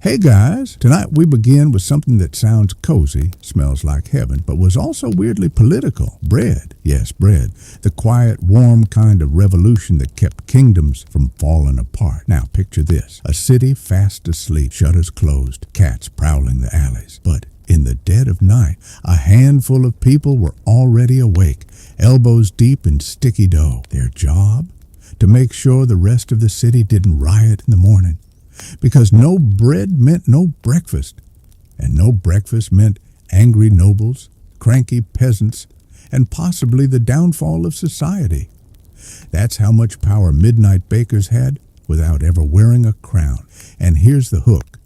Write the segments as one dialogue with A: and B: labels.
A: Hey guys, tonight we begin with something that sounds cozy, smells like heaven, but was also weirdly political. Bread. Yes, bread. The quiet, warm kind of revolution that kept kingdoms from falling apart. Now picture this. A city fast asleep, shutters closed, cats prowling the alleys. But in the dead of night, a handful of people were already awake, elbows deep in sticky dough. Their job? To make sure the rest of the city didn't riot in the morning. Because no bread meant no breakfast, and no breakfast meant angry nobles, cranky peasants, and possibly the downfall of society. That's how much power midnight bakers had without ever wearing a crown. And here's the hook.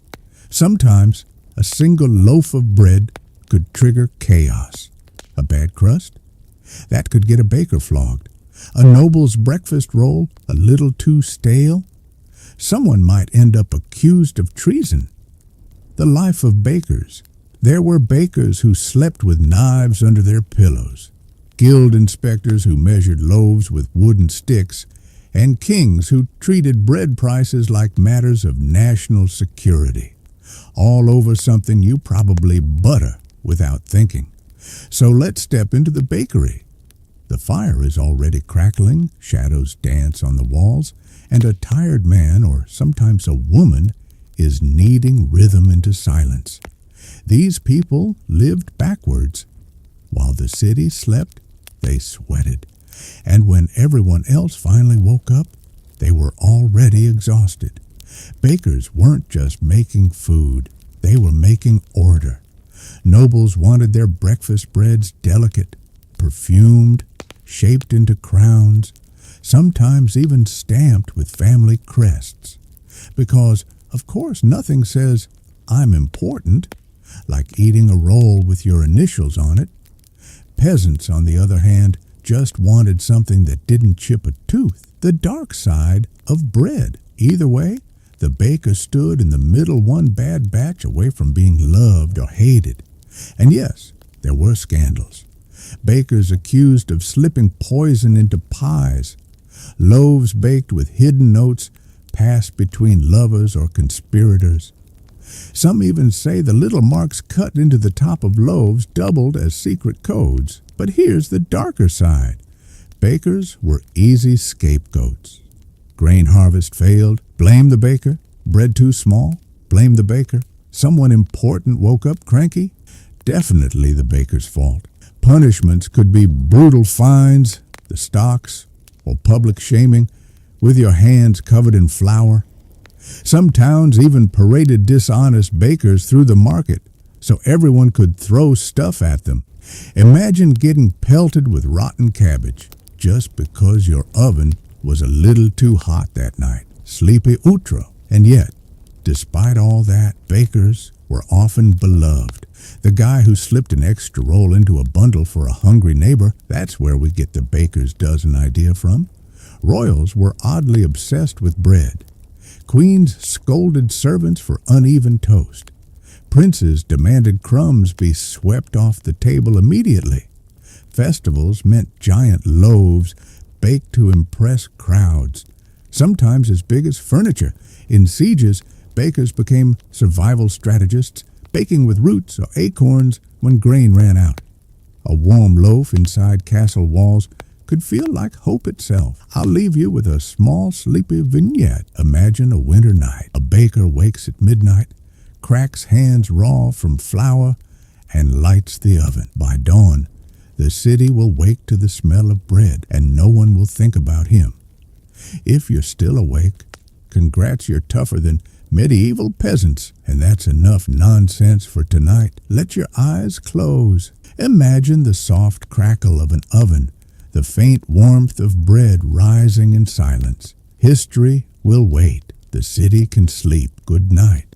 A: Sometimes a single loaf of bread could trigger chaos. A bad crust? That could get a baker flogged. A noble's breakfast roll a little too stale? Someone might end up accused of treason. The life of bakers. There were bakers who slept with knives under their pillows, guild inspectors who measured loaves with wooden sticks, and kings who treated bread prices like matters of national security. All over something you probably butter without thinking. So let's step into the bakery. The fire is already crackling, shadows dance on the walls, and a tired man, or sometimes a woman, is kneading rhythm into silence. These people lived backwards. While the city slept, they sweated. And when everyone else finally woke up, they were already exhausted. Bakers weren't just making food, they were making order. Nobles wanted their breakfast breads delicate, perfumed, shaped into crowns, sometimes even stamped with family crests. Because, of course, nothing says, "I'm important," like eating a roll with your initials on it. Peasants, on the other hand, just wanted something that didn't chip a tooth. The dark side of bread. Either way, the baker stood in the middle, one bad batch away from being loved or hated. And yes, there were scandals. Bakers accused of slipping poison into pies. Loaves baked with hidden notes passed between lovers or conspirators. Some even say the little marks cut into the top of loaves doubled as secret codes. But here's the darker side. Bakers were easy scapegoats. Grain harvest failed. Blame the baker. Bread too small. Blame the baker. Someone important woke up cranky. Definitely the baker's fault. Punishments could be brutal fines, the stocks, or public shaming, with your hands covered in flour. Some towns even paraded dishonest bakers through the market so everyone could throw stuff at them. Imagine getting pelted with rotten cabbage just because your oven was a little too hot that night. Sleepy outro. And yet, despite all that, bakers were often beloved. The guy who slipped an extra roll into a bundle for a hungry neighbor, that's where we get the baker's dozen idea from. Royals were oddly obsessed with bread. Queens scolded servants for uneven toast. Princes demanded crumbs be swept off the table immediately. Festivals meant giant loaves baked to impress crowds, sometimes as big as furniture. In sieges, bakers became survival strategists, baking with roots or acorns when grain ran out. A warm loaf inside castle walls could feel like hope itself. I'll leave you with a small, sleepy vignette. Imagine a winter night. A baker wakes at midnight, cracks hands raw from flour, and lights the oven. By dawn, the city will wake to the smell of bread, and no one will think about him. If you're still awake, congrats, you're tougher than medieval peasants. And that's enough nonsense for tonight. Let your eyes close. Imagine the soft crackle of an oven, the faint warmth of bread rising in silence. History will wait. The city can sleep. Good night.